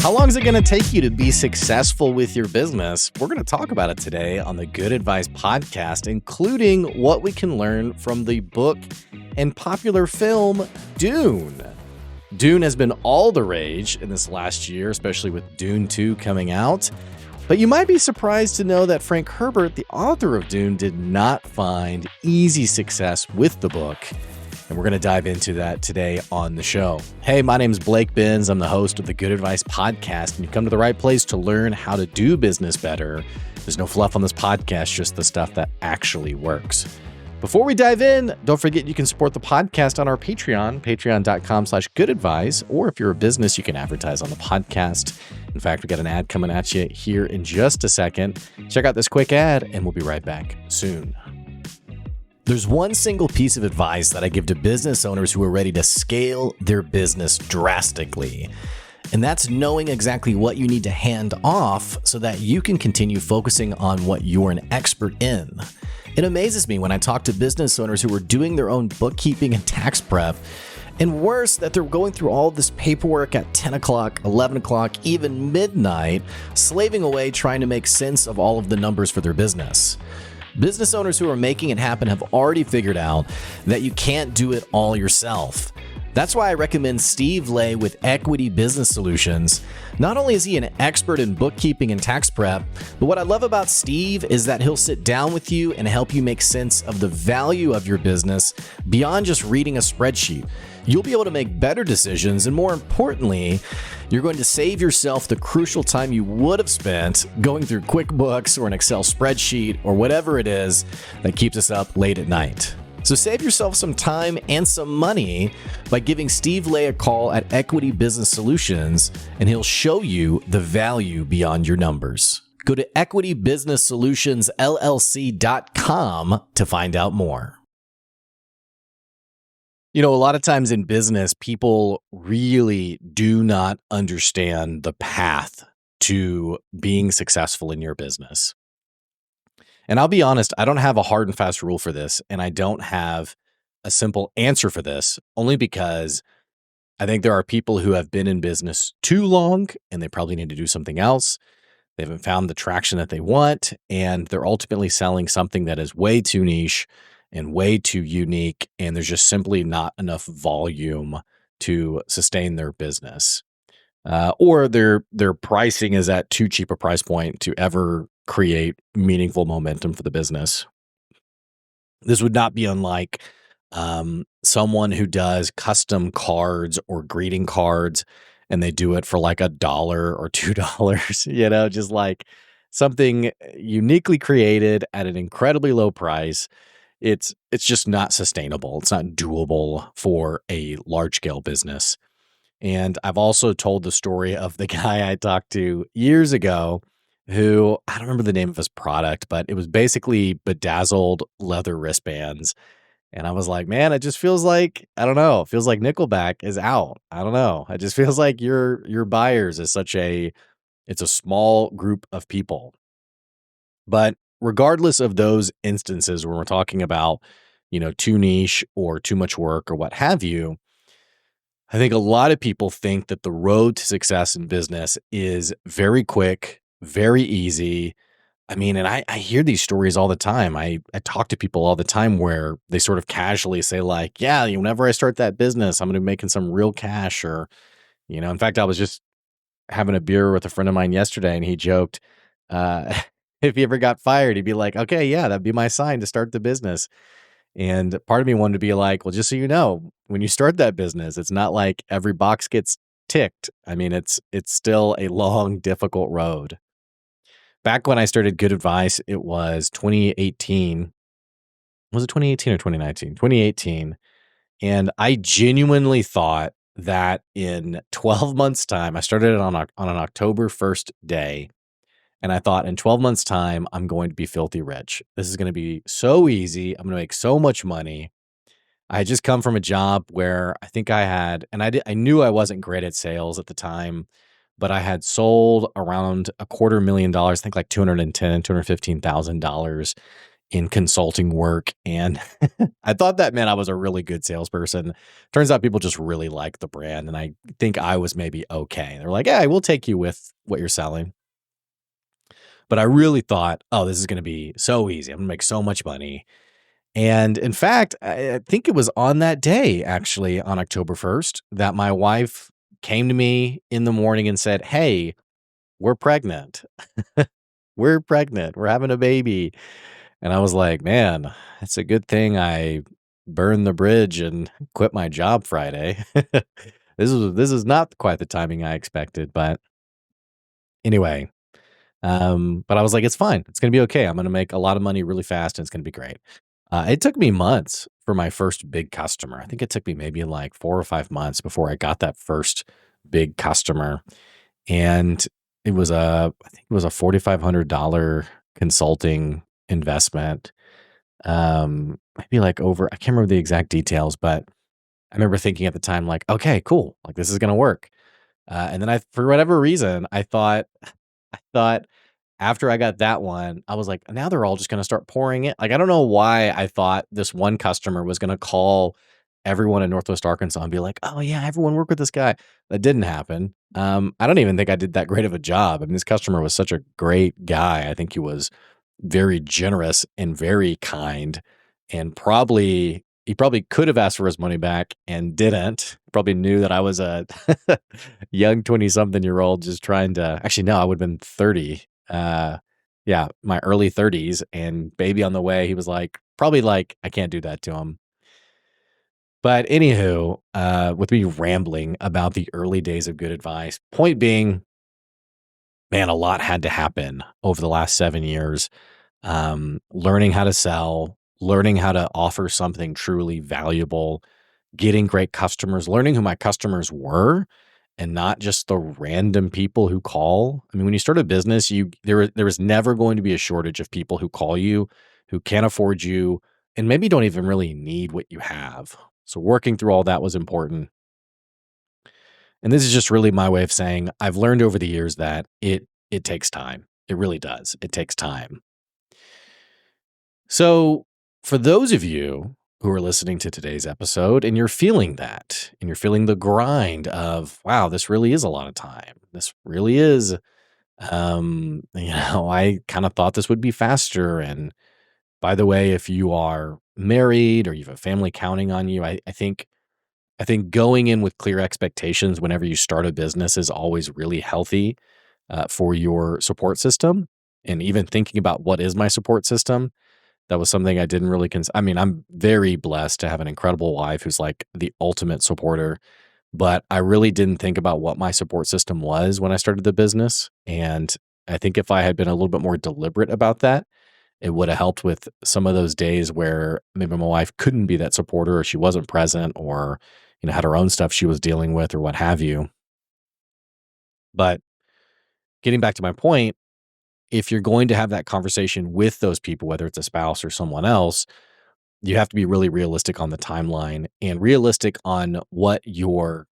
How long is it going to take you to be successful with your business? We're going to talk about it today on the Good Advice podcast, including what we can learn from the book and popular film Dune. Dune has been all the rage in this last year, especially with Dune 2 coming out. But you might be surprised to know that Frank Herbert, the author of Dune, did not find easy success with the book. And we're going to dive into that today on the show. Hey, my name is Blake Benz. I'm the host of the Good Advice podcast, and you come to the right place to learn how to do business better. There's no fluff on this podcast, just the stuff that actually works. Before we dive in, don't forget you can support the podcast on our Patreon, patreon.com/goodadvice, or if you're a business, you can advertise on the podcast. In fact, we got an ad coming at you here in just a second. Check out this quick ad, and we'll be right back soon. There's one single piece of advice that I give to business owners who are ready to scale their business drastically. And that's knowing exactly what you need to hand off so that you can continue focusing on what you're an expert in. It amazes me when I talk to business owners who are doing their own bookkeeping and tax prep, and worse, that they're going through all this paperwork at 10 o'clock, 11 o'clock, even midnight, slaving away trying to make sense of all of the numbers for their business. Business owners who are making it happen have already figured out that you can't do it all yourself. That's why I recommend Steve Lay with Equity Business Solutions. Not only is he an expert in bookkeeping and tax prep, but what I love about Steve is that he'll sit down with you and help you make sense of the value of your business beyond just reading a spreadsheet. You'll be able to make better decisions, and more importantly, you're going to save yourself the crucial time you would have spent going through QuickBooks or an Excel spreadsheet or whatever it is that keeps us up late at night. So save yourself some time and some money by giving Steve Lay a call at Equity Business Solutions, and he'll show you the value beyond your numbers. Go to equitybusinesssolutionsllc.com to find out more. You know, a lot of times in business, people really do not understand the path to being successful in your business. And I'll be honest, I don't have a hard and fast rule for this, and I don't have a simple answer for this, only because I think there are people who have been in business too long, and they probably need to do something else. They haven't found the traction that they want, and they're ultimately selling something that is way too niche and way too unique, and there's just simply not enough volume to sustain their business. Or their pricing is at too cheap a price point to ever create meaningful momentum for the business. This would not be unlike someone who does custom cards or greeting cards, and they do it for like $1 or $2, you know, just like something uniquely created at an incredibly low price. It's just not sustainable. It's not doable for a large scale business. And I've also told the story of the guy I talked to years ago who, I don't remember the name of his product, but it was basically bedazzled leather wristbands. And I was like, man, it just feels like, I don't know, it feels like Nickelback is out. I don't know. It just feels like your buyers is it's a small group of people. But regardless of those instances where we're talking about, you know, too niche or too much work or what have you, I think a lot of people think that the road to success in business is very quick, very easy. I mean, and I hear these stories all the time. I talk to people all the time where they sort of casually say like, yeah, whenever I start that business, I'm going to be making some real cash, or, you know, in fact, I was just having a beer with a friend of mine yesterday, and he joked, if he ever got fired, he'd be like, okay, yeah, that'd be my sign to start the business. And part of me wanted to be like, well, just so you know, when you start that business, it's not like every box gets ticked. I mean, it's still a long, difficult road. Back when I started Good Advice, it was 2018. Was it 2018 or 2019? 2018. And I genuinely thought that in 12 months' time, I started it on an October 1st day. And I thought in 12 months' time, I'm going to be filthy rich. This is going to be so easy. I'm going to make so much money. I had just come from a job where I think I had, and I knew I wasn't great at sales at the time, but I had sold around $250,000, I think like $215,000 in consulting work, and I thought that meant I was a really good salesperson. Turns out people just really like the brand, and I think I was maybe okay. They're like, "Yeah, we'll take you with what you're selling." But I really thought, "Oh, this is gonna be so easy. I'm gonna make so much money." And in fact, I think it was on that day, actually, on October 1st, that my wife came to me in the morning and said, "Hey, we're pregnant. We're pregnant. We're having a baby." And I was like, "Man, it's a good thing I burned the bridge and quit my job Friday." This is not quite the timing I expected, but anyway, but I was like, "It's fine. It's gonna be okay. I'm gonna make a lot of money really fast, and it's gonna be great." It took me months for my first big customer. I think it took me maybe like 4 or 5 months before I got that first big customer, and I think it was a $4,500 consulting investment. Maybe like over I can't remember the exact details, but I remember thinking at the time like, "Okay, cool. Like, this is gonna work." And then for whatever reason, I thought after I got that one, I was like, now they're all just gonna start pouring it. Like, I don't know why I thought this one customer was gonna call everyone in Northwest Arkansas and be like, "Oh yeah, everyone work with this guy." That didn't happen. I don't even think I did that great of a job. I mean, this customer was such a great guy. I think he was very generous and very kind, and he probably could have asked for his money back and didn't. Probably knew that I was a young 20-something-year-old just trying to actually, no, I would've been 30. Yeah, my early 30s and baby on the way. He was like, probably like, I can't do that to him. But anywho, with me rambling about the early days of good advice, point being, man, a lot had to happen over the last 7 years. Learning how to sell, learning how to offer something truly valuable, getting great customers, learning who my customers were and not just the random people who call. I mean, when you start a business, there is never going to be a shortage of people who call you, who can't afford you, and maybe don't even really need what you have. So working through all that was important. And this is just really my way of saying I've learned over the years that it takes time. It really does. It takes time. So, for those of you who are listening to today's episode and you're feeling that, and you're feeling the grind of, wow, this really is a lot of time. This really is, I kind of thought this would be faster. And by the way, if you are married or you have a family counting on you, I think going in with clear expectations whenever you start a business is always really healthy for your support system. And even thinking about what is my support system, that was something I didn't really I mean, I'm very blessed to have an incredible wife who's like the ultimate supporter, but I really didn't think about what my support system was when I started the business. And I think if I had been a little bit more deliberate about that, it would have helped with some of those days where maybe my wife couldn't be that supporter or she wasn't present or, had her own stuff she was dealing with or what have you. But getting back to my point, if you're going to have that conversation with those people, whether it's a spouse or someone else, you have to be really realistic on the timeline and realistic on what your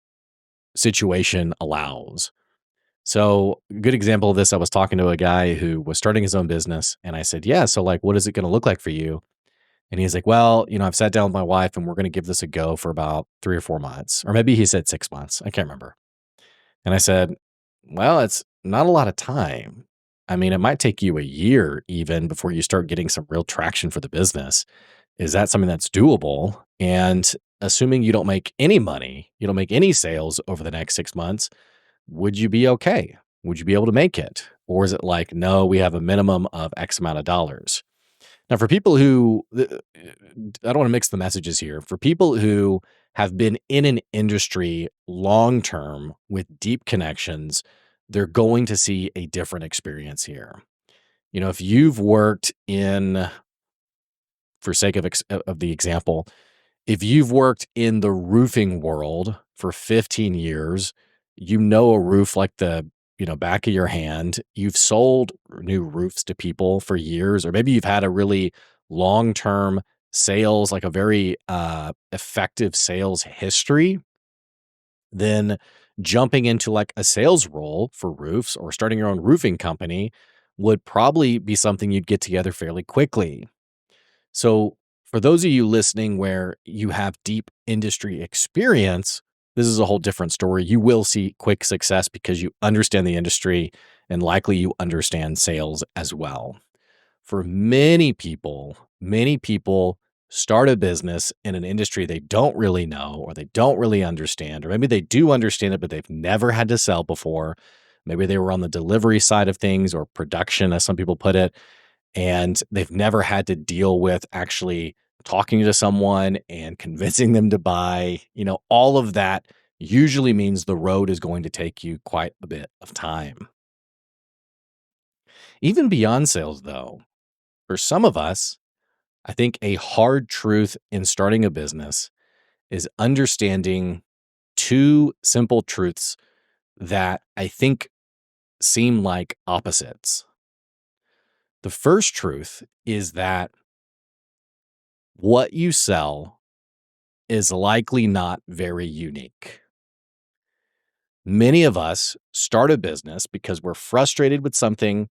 situation allows. So, a good example of this, I was talking to a guy who was starting his own business, and I said, "Yeah, so like, what is it going to look like for you?" And he's like, "Well, I've sat down with my wife and we're going to give this a go for about 3 or 4 months." Or maybe he said 6 months. I can't remember. And I said, "Well, it's not a lot of time. I mean, it might take you a year even before you start getting some real traction for the business. Is that something that's doable? And assuming you don't make any money, you don't make any sales over the next 6 months, would you be okay? Would you be able to make it? Or is it like, no, we have a minimum of X amount of dollars?" Now, for people who, I don't want to mix the messages here. For people who have been in an industry long term with deep connections, they're going to see a different experience here. If you've worked in, for sake of the example, if you've worked in the roofing world for 15 years, a roof like the, back of your hand. You've sold new roofs to people for years, or maybe you've had a really long-term sales, like a very effective sales history. Then jumping into like a sales role for roofs or starting your own roofing company would probably be something you'd get together fairly quickly. So, for those of you listening where you have deep industry experience, this is a whole different story. You will see quick success because you understand the industry and likely you understand sales as well. For many people start a business in an industry they don't really know or they don't really understand, or maybe they do understand it, but they've never had to sell before. Maybe they were on the delivery side of things or production, as some people put it, and they've never had to deal with actually talking to someone and convincing them to buy. All of that usually means the road is going to take you quite a bit of time. Even beyond sales, though, for some of us, I think a hard truth in starting a business is understanding two simple truths that I think seem like opposites. The first truth is that what you sell is likely not very unique. Many of us start a business because we're frustrated with something,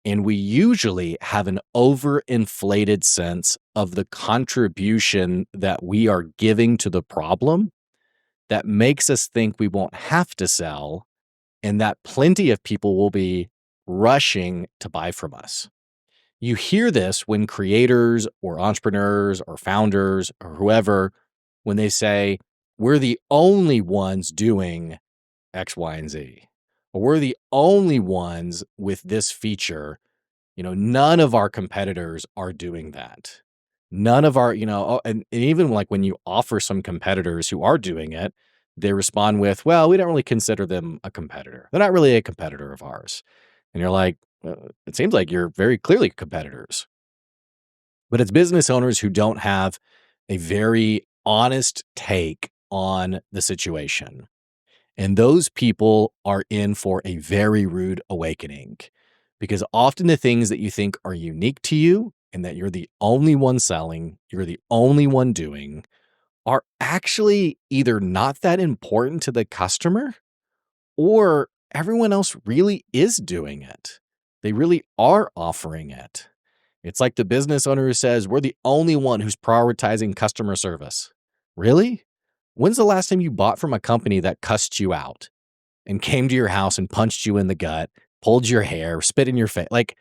and we usually have an overinflated sense of the contribution that we are giving to the problem that makes us think we won't have to sell and that plenty of people will be rushing to buy from us. You hear this when creators or entrepreneurs or founders or whoever, when they say, we're the only ones doing X, Y, and Z, or we're the only ones with this feature. None of our competitors are doing that. None of our, and even like when you offer some competitors who are doing it, they respond with, well, we don't really consider them a competitor. They're not really a competitor of ours. And you're like, it seems like you're very clearly competitors. But it's business owners who don't have a very honest take on the situation. And those people are in for a very rude awakening because often the things that you think are unique to you and that you're the only one selling, you're the only one doing, are actually either not that important to the customer or everyone else really is doing it. They really are offering it. It's like the business owner who says, we're the only one who's prioritizing customer service. Really? When's the last time you bought from a company that cussed you out and came to your house and punched you in the gut, pulled your hair, spit in your face? Like,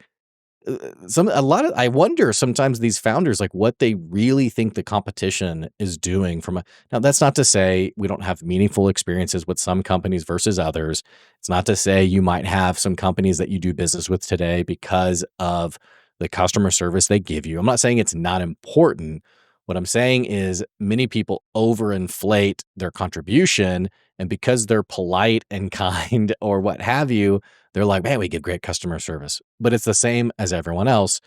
I wonder sometimes these founders, like what they really think the competition is doing now that's not to say we don't have meaningful experiences with some companies versus others. It's not to say you might have some companies that you do business with today because of the customer service they give you. I'm not saying it's not important. What I'm saying is many people overinflate their contribution, and because they're polite and kind or what have you, they're like, man, we give great customer service, but it's the same as everyone else.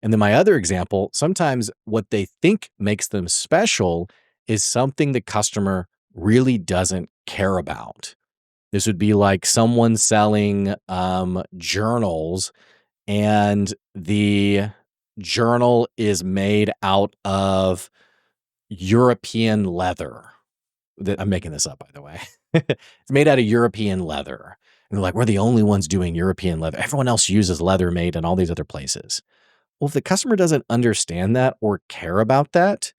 And then my other example, sometimes what they think makes them special is something the customer really doesn't care about. This would be like someone selling journals, and the journal is made out of European leather. I'm making this up, by the way. It's made out of European leather. And they're like, we're the only ones doing European leather. Everyone else uses leather made in all these other places. Well, if the customer doesn't understand that or care about that,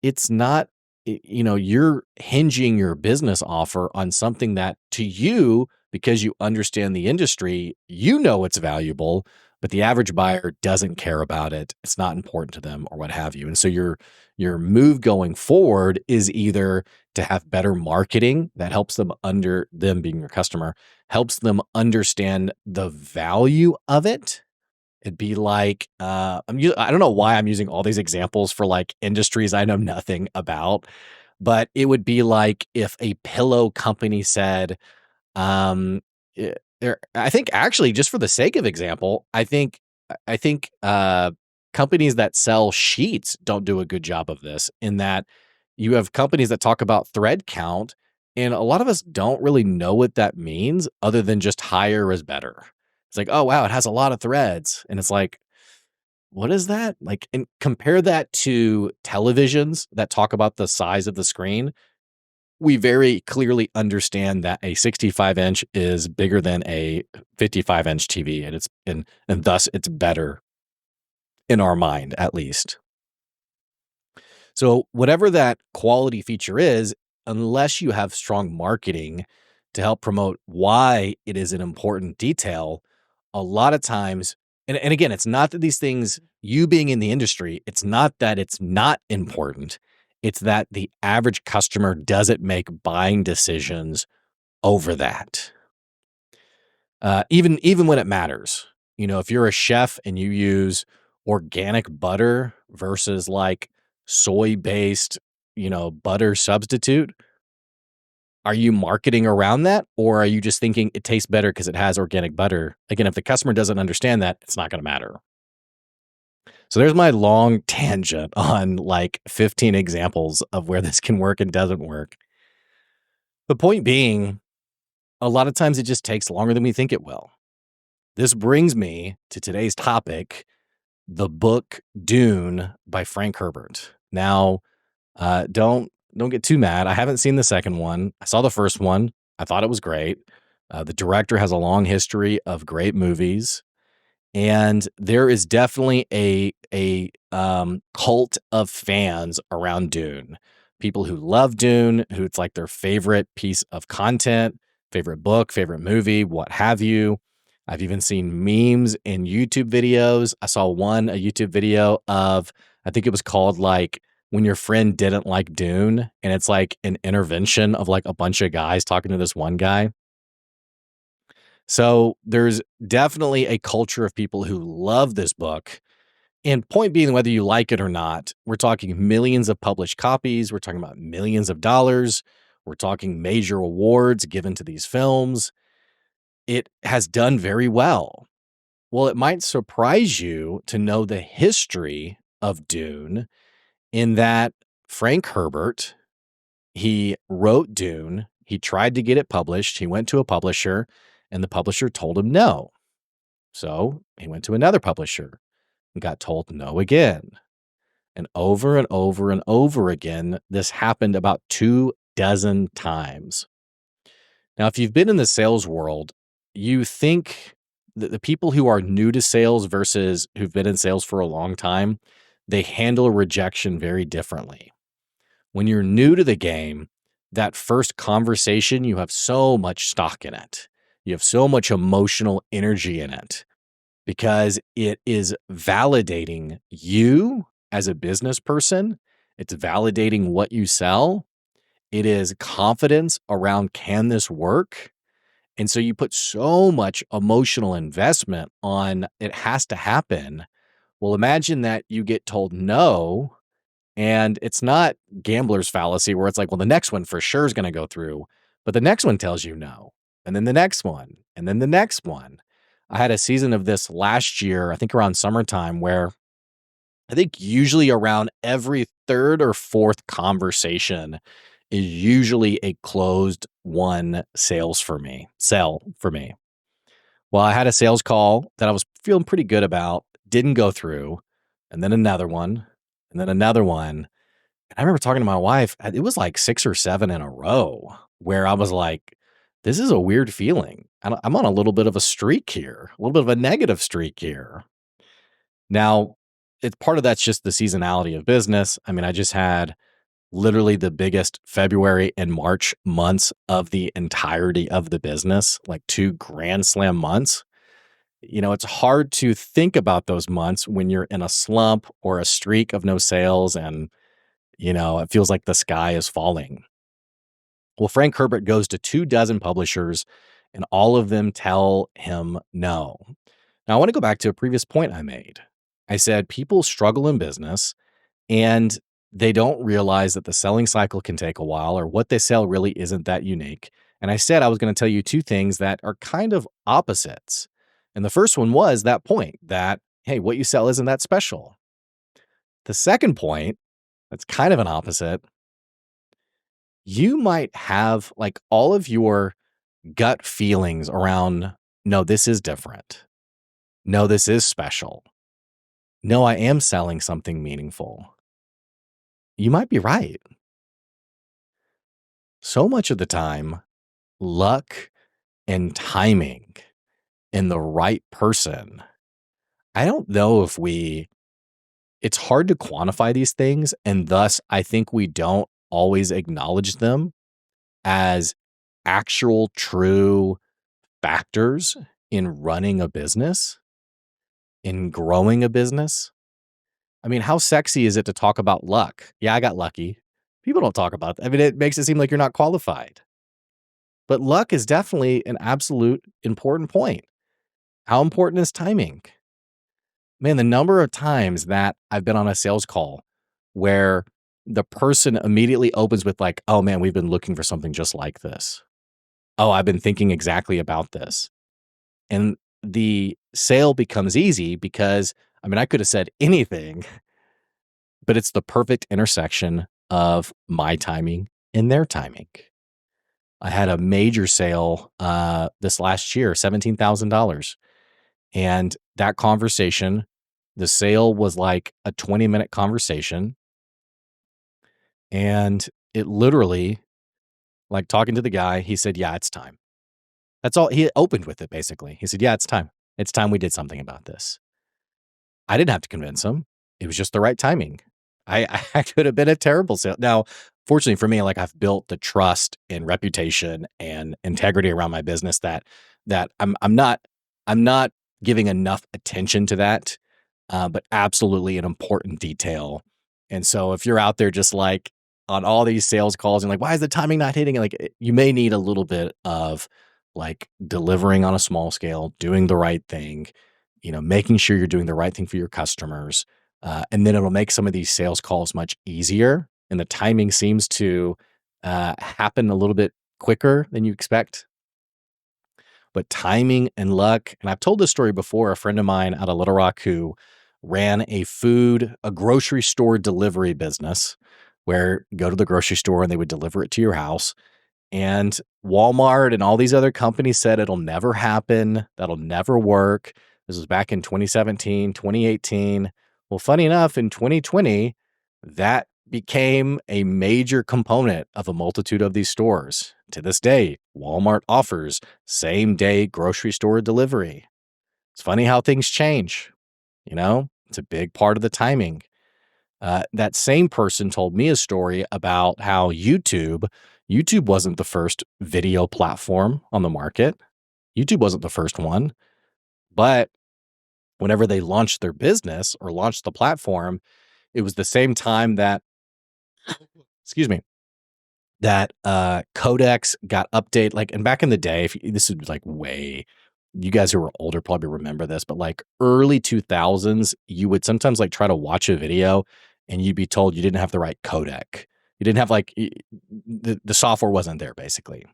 it's not, you're hinging your business offer on something that to you, because you understand the industry, it's valuable, but the average buyer doesn't care about it. It's not important to them or what have you. And so your move going forward is either to have better marketing that helps them them being your customer, helps them understand the value of it. It'd be like, I don't know why I'm using all these examples for like industries I know nothing about, but it would be like if a pillow company said, um, I think actually just for the sake of example, I think companies that sell sheets don't do a good job of this, in that you have companies that talk about thread count, and a lot of us don't really know what that means other than just higher is better. It's like, oh wow, it has a lot of threads. And it's like, what is that? Like, and compare that to televisions that talk about the size of the screen. We very clearly understand that a 65-inch is bigger than a 55-inch TV, and thus it's better in our mind, at least. So, whatever that quality feature is, unless you have strong marketing to help promote why it is an important detail, a lot of times, and again, it's not that these things, you being in the industry, it's not that it's not important. It's that the average customer doesn't make buying decisions over that. Even when it matters. If you're a chef and you use organic butter versus like soy-based, butter substitute, are you marketing around that, or are you just thinking it tastes better because it has organic butter? Again, if the customer doesn't understand that, it's not gonna matter. So there's my long tangent on like 15 examples of where this can work and doesn't work. The point being, a lot of times it just takes longer than we think it will. This brings me to today's topic, the book Dune by Frank Herbert. Now, don't get too mad. I haven't seen the second one. I saw the first one. I thought it was great. The director has a long history of great movies, and there is definitely a cult of fans around Dune. People who love Dune, who it's like their favorite piece of content, favorite book, favorite movie, what have you. I've even seen memes in YouTube videos. I saw a YouTube video of, I think it was called like when your friend didn't like Dune, and it's like an intervention of like a bunch of guys talking to this one guy. So there's definitely a culture of people who love this book. And point being, whether you like it or not, we're talking millions of published copies. We're talking about millions of dollars. We're talking major awards given to these films. It has done very well. Well, it might surprise you to know the history of Dune in that Frank Herbert, he wrote Dune. He tried to get it published. He went to a publisher, and the publisher told him no. So he went to another publisher and got told no again. And over and over again, this happened about 24 times. Now, if you've been in the sales world, you think that the people who are new to sales versus who've been in sales for a long time, they handle rejection very differently. When you're new to the game, that first conversation, you have so much stock in it. You have so much emotional energy in it because it is validating you as a business person. It's validating what you sell. It is confidence around, can this work? And so you put so much emotional investment on it has to happen. Well, imagine that you get told no, and it's not gambler's fallacy where it's like, well, the next one for sure is going to go through, but the next one tells you no, and then the next one, and then the next one. I had a season of this last year, I think around summertime, where I think usually around every third or fourth conversation is usually a closed one sell for me. Well, I had a sales call that I was feeling pretty good about, didn't go through, and then another one, and then another one. I remember talking to my wife, it was like 6 or 7 in a row where I was like, "This is a weird feeling. I'm on a little bit of a streak here, a little bit of a negative streak here." Now, it's part of that's just the seasonality of business. I mean, I just had literally the biggest February and March months of the entirety of the business, like 2 grand slam months. It's hard to think about those months when you're in a slump or a streak of no sales and it feels like the sky is falling. Well, Frank Herbert goes to 24 publishers and all of them tell him no. Now, I want to go back to a previous point I made. I said people struggle in business and they don't realize that the selling cycle can take a while or what they sell really isn't that unique. And I said I was going to tell you 2 things that are kind of opposites. And the first one was that point that, hey, what you sell isn't that special. The second point, that's kind of an opposite. You might have like all of your gut feelings around, no, this is different. No, this is special. No, I am selling something meaningful. You might be right. So much of the time, luck and timing and the right person. I don't know if we It's hard to quantify these things, and thus, I think we don't always acknowledge them as actual true factors in running a business, in growing a business. I mean, how sexy is it to talk about luck? Yeah, I got lucky. People don't talk about that. I mean, it makes it seem like you're not qualified. But luck is definitely an absolute important point. How important is timing? Man, the number of times that I've been on a sales call where the person immediately opens with like, "Oh man, we've been looking for something just like this. Oh, I've been thinking exactly about this." And the sale becomes easy because I mean, I could have said anything, but it's the perfect intersection of my timing and their timing. I had a major sale this last year, $17,000. And that conversation, the sale was like a 20-minute conversation. And it literally, like talking to the guy, he said, "Yeah, it's time." That's all. He opened with it basically. He said, "Yeah, it's time. It's time we did something about this." I didn't have to convince him. It was just the right timing. I could have been a terrible sale. Now, fortunately for me, like I've built the trust and reputation and integrity around my business that I'm not giving enough attention to that, but absolutely an important detail. And so if you're out there just like on all these sales calls and like, why is the timing not hitting? Like you may need a little bit of like delivering on a small scale, doing the right thing, making sure you're doing the right thing for your customers. And then it'll make some of these sales calls much easier. And the timing seems to happen a little bit quicker than you expect. But timing and luck, and I've told this story before, a friend of mine out of Little Rock who ran a grocery store delivery business where you go to the grocery store and they would deliver it to your house. And Walmart and all these other companies said it'll never happen. That'll never work. This was back in 2017, 2018. Well, funny enough, in 2020, that became a major component of a multitude of these stores. To this day, Walmart offers same day grocery store delivery. It's funny how things change. It's a big part of the timing. That same person told me a story about how YouTube wasn't the first video platform on the market. YouTube wasn't the first one, but whenever they launched their business or launched the platform, it was the same time that, excuse me, that codecs got updated. Like, and back in the day, this is like you guys who are older probably remember this, but like early 2000s, you would sometimes like try to watch a video and you'd be told you didn't have the right codec. You didn't have like the software wasn't there basically.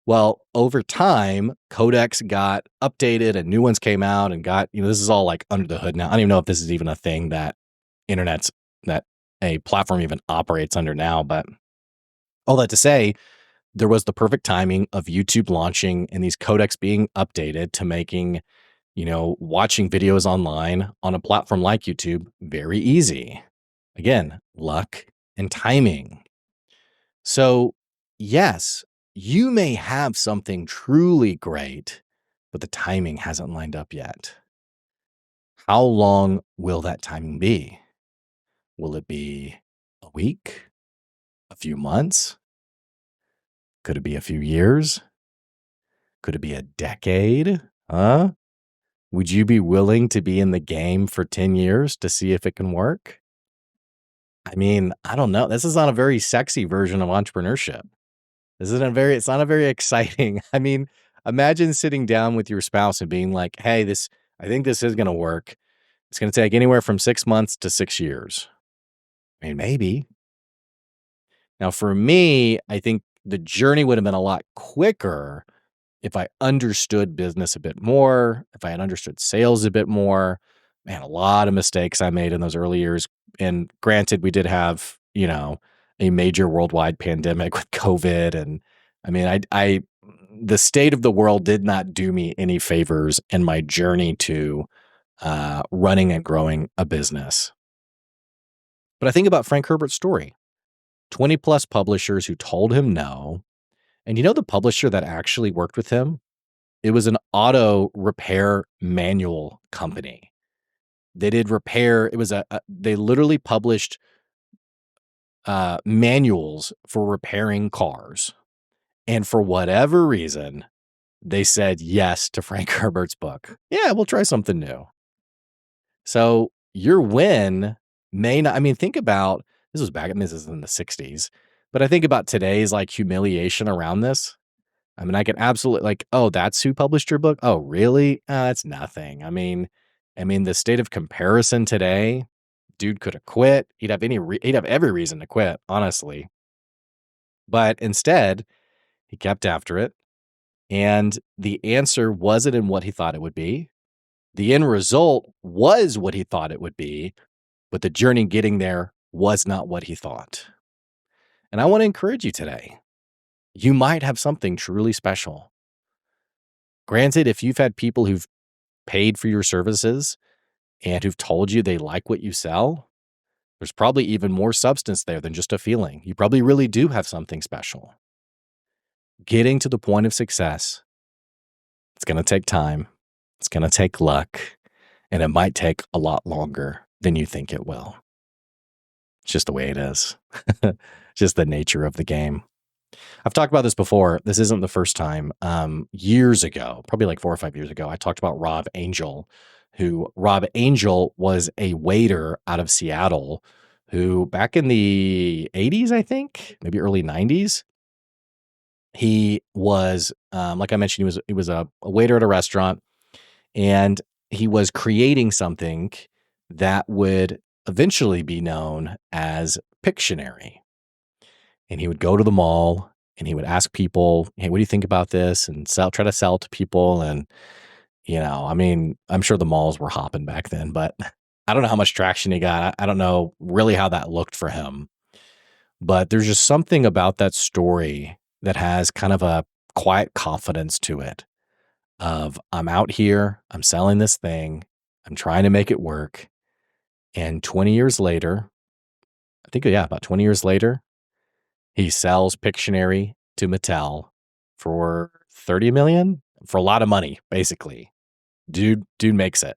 Well, over time, codecs got updated and new ones came out and this is all like under the hood now. I don't even know if this is even a thing that that a platform even operates under now, but all that to say, there was the perfect timing of YouTube launching and these codecs being updated to making, watching videos online on a platform like YouTube very easy. Again, luck and timing. So, yes, you may have something truly great, but the timing hasn't lined up yet. How long will that timing be? Will it be a week? A few months? Could it be a few years? Could it be a decade? Huh? Would you be willing to be in the game for 10 years to see if it can work? I mean, I don't know. This is not a very sexy version of entrepreneurship. It's not a very exciting. I mean, imagine sitting down with your spouse and being like, "Hey, I think this is going to work. It's going to take anywhere from 6 months to 6 years." I mean, maybe. Now, for me, I think the journey would have been a lot quicker if I understood business a bit more, if I had understood sales a bit more. Man, a lot of mistakes I made in those early years. And granted, we did have, a major worldwide pandemic with COVID. And I mean, the state of the world did not do me any favors in my journey to running and growing a business. But I think about Frank Herbert's story 20 plus publishers who told him no. And the publisher that actually worked with him? It was an auto repair manual company. They did repair. It was they literally published manuals for repairing cars. And for whatever reason, they said yes to Frank Herbert's book. Yeah, we'll try something new. So your win may not, I mean, think about this was back, I mean, this is in the 60s, but I think about today's like humiliation around this. I mean, I can absolutely like, oh, that's who published your book. Oh, really? That's nothing. I mean, the state of comparison today, dude could have quit. He'd have every reason to quit, honestly. But instead, he kept after it. And the answer wasn't in what he thought it would be. The end result was what he thought it would be, but the journey getting there was not what he thought. And I want to encourage you today. You might have something truly special. Granted, if you've had people who've paid for your services and who've told you they like what you sell, there's probably even more substance there than just a feeling. You probably really do have something special. Getting to the point of success, it's going to take time. It's going to take luck. And it might take a lot longer than you think it will. It's just the way it is. Just the nature of the game. I've talked about this before. This isn't the first time. Years ago, probably like 4 or 5 years ago, I talked about Rob Angel, Rob Angel was a waiter out of Seattle who back in the 80s, I think, maybe early 90s, he was, like I mentioned, he was a waiter at a restaurant, and he was creating something that would eventually be known as Pictionary. And he would go to the mall and he would ask people, "Hey, what do you think about this?" and try to sell to people. And, I mean, I'm sure the malls were hopping back then, but I don't know how much traction he got. I don't know really how that looked for him. But there's just something about that story that has kind of a quiet confidence to it of I'm out here, I'm selling this thing, I'm trying to make it work. And 20 years later, I think, yeah, about 20 years later, he sells Pictionary to Mattel for 30 million for a lot of money, basically. Dude makes it.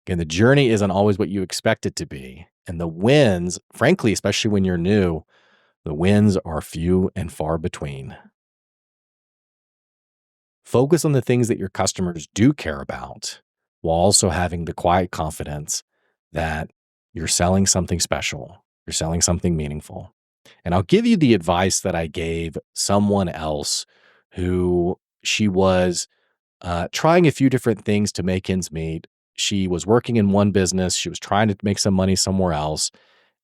And the journey isn't always what you expect it to be. And the wins, frankly, especially when you're new, the wins are few and far between. Focus on the things that your customers do care about while also having the quiet confidence that you're selling something special, you're selling something meaningful. And I'll give you the advice that I gave someone else who she was trying a few different things to make ends meet. She was working in one business, she was trying to make some money somewhere else.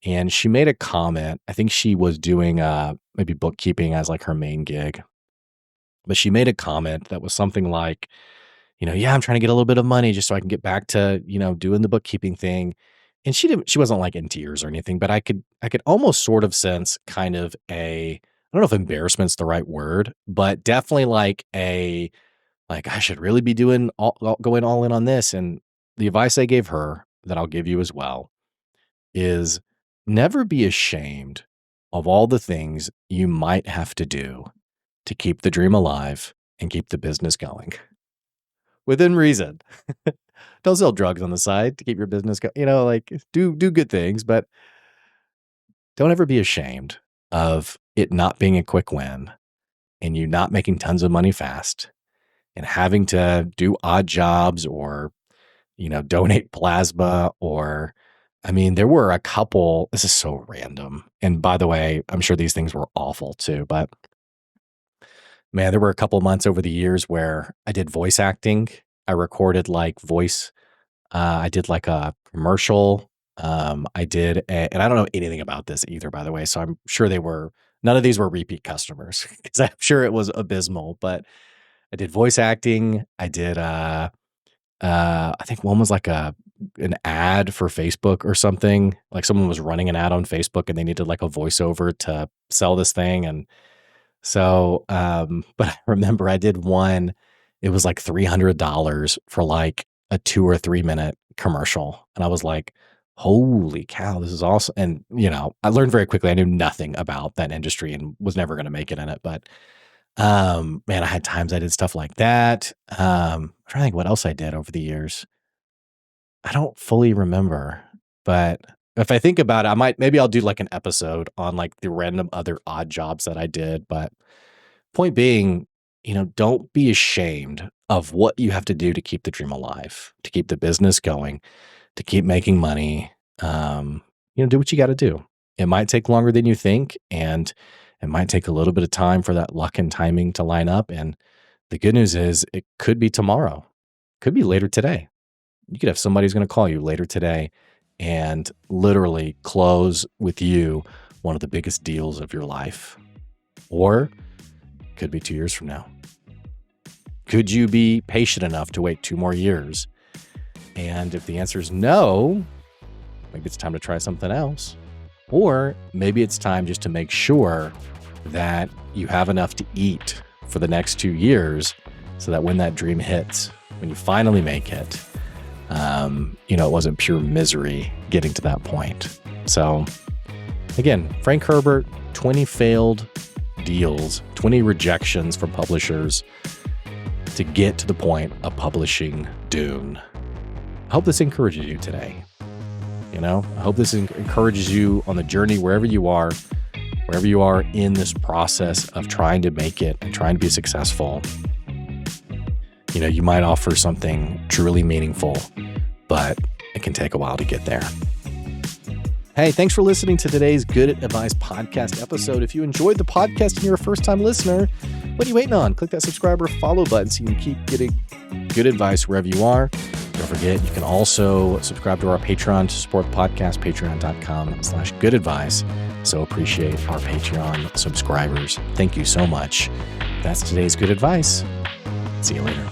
And she made a comment. I think she was doing maybe bookkeeping as like her main gig. But she made a comment that was something like, yeah, I'm trying to get a little bit of money just so I can get back to, doing the bookkeeping thing. And she wasn't like in tears or anything, but I could almost sort of sense kind of I don't know if embarrassment's the right word, but definitely like I should really be going all in on this. And the advice I gave her that I'll give you as well is never be ashamed of all the things you might have to do to keep the dream alive and keep the business going within reason. Don't sell drugs on the side to keep your business going. Like do good things, but don't ever be ashamed of it not being a quick win and you not making tons of money fast and having to do odd jobs or, donate plasma or, I mean, there were a couple, this is so random. And by the way, I'm sure these things were awful too, but man, there were a couple months over the years where I did voice acting. I recorded like voice. I did like a commercial. And I don't know anything about this either, by the way. So I'm sure none of these were repeat customers because I'm sure it was abysmal, but I did voice acting. I did, I think one was like an ad for Facebook or something. Like someone was running an ad on Facebook and they needed like a voiceover to sell this thing. And so, but I remember I did one, it was like $300 for like a 2 or 3 minute commercial. And I was like, holy cow, this is awesome. And, I learned very quickly, I knew nothing about that industry and was never going to make it in it. But, man, I had times I did stuff like that. I'm trying to think what else I did over the years. I don't fully remember, but if I think about it, maybe I'll do like an episode on like the random other odd jobs that I did. But point being, don't be ashamed of what you have to do to keep the dream alive, to keep the business going, to keep making money. Do what you got to do. It might take longer than you think, and it might take a little bit of time for that luck and timing to line up. And the good news is it could be tomorrow, could be later today. You could have somebody who's going to call you later today and literally close with you one of the biggest deals of your life. Or it could be 2 years from now. Could you be patient enough to wait 2 more years? And if the answer is no, maybe it's time to try something else. Or maybe it's time just to make sure that you have enough to eat for the next 2 years so that when that dream hits, when you finally make it, it wasn't pure misery getting to that point. So again, Frank Herbert, 20 failed deals, 20 rejections from publishers to get to the point of publishing Dune. I hope this encourages you today. I hope this encourages you on the journey wherever you are in this process of trying to make it and trying to be successful. You might offer something truly meaningful, but it can take a while to get there. Hey, thanks for listening to today's Good Advice podcast episode. If you enjoyed the podcast and you're a first-time listener, what are you waiting on? Click that subscribe or follow button so you can keep getting good advice wherever you are. Don't forget, you can also subscribe to our Patreon to support the podcast, patreon.com/goodadvice. So appreciate our Patreon subscribers. Thank you so much. That's today's Good Advice. See you later.